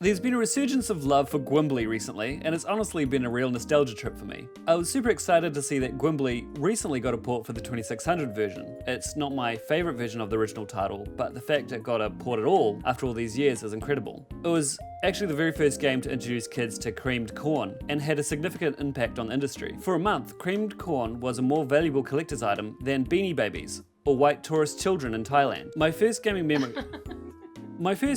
There's been a resurgence of love for Gwimbly recently, and it's honestly been a real nostalgia trip for me. I was super excited to see that Gwimbly recently got a port for the 2600 version. It's not my favourite version of the original title, but the fact it got a port at all after all these years is incredible. It was actually the very first game to introduce kids to creamed corn, and had a significant impact on the industry. For a month, creamed corn was a more valuable collector's item than Beanie Babies, or white tourist children in Thailand. My first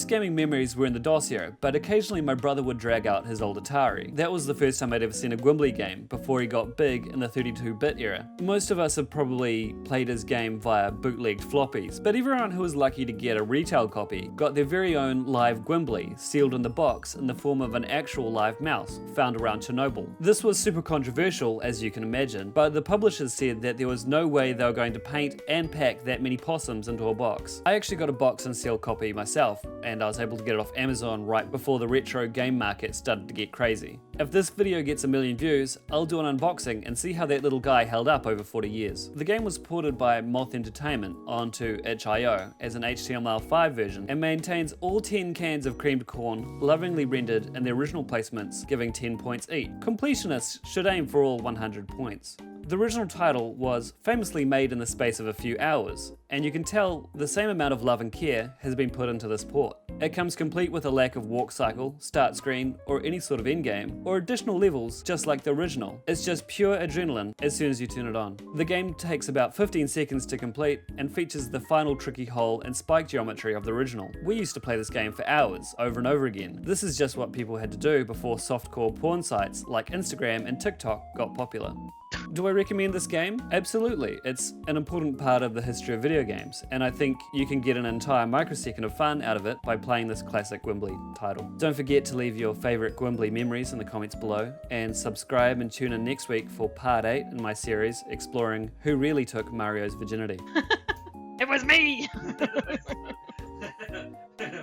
gaming memories were in the DOS era, but occasionally my brother would drag out his old Atari. That was the first time I'd ever seen a Gwimbly game, before he got big in the 32-bit era. Most of us have probably played his game via bootlegged floppies, but everyone who was lucky to get a retail copy got their very own live Gwimbly, sealed in the box in the form of an actual live mouse, found around Chernobyl. This was super controversial, as you can imagine, but the publishers said that there was no way they were going to paint and pack that many possums into a box. I actually got a box and sealed copy myself, and I was able to get it off Amazon right before the retro game market started to get crazy. If this video gets a million views, I'll do an unboxing and see how that little guy held up over 40 years. The game was ported by Moth Entertainment onto itch.io as an HTML5 version, and maintains all 10 cans of creamed corn lovingly rendered in the original placements, giving 10 points each. Completionists should aim for all 100 points. The original title was famously made in the space of a few hours, and you can tell the same amount of love and care has been put into this port. It comes complete with a lack of walk cycle, start screen, or any sort of endgame, or additional levels just like the original. It's just pure adrenaline as soon as you turn it on. The game takes about 15 seconds to complete and features the final tricky hole and spike geometry of the original. We used to play this game for hours, over and over again. This is just what people had to do before softcore porn sites like Instagram and TikTok got popular. Do I recommend this game? Absolutely. It's an important part of the history of video games, and I think you can get an entire microsecond of fun out of it by playing this classic Gwimbly title. Don't forget to leave your favourite Gwimbly memories in the comments below, and subscribe and tune in next week for part 8 in my series exploring who really took Mario's virginity. It was me!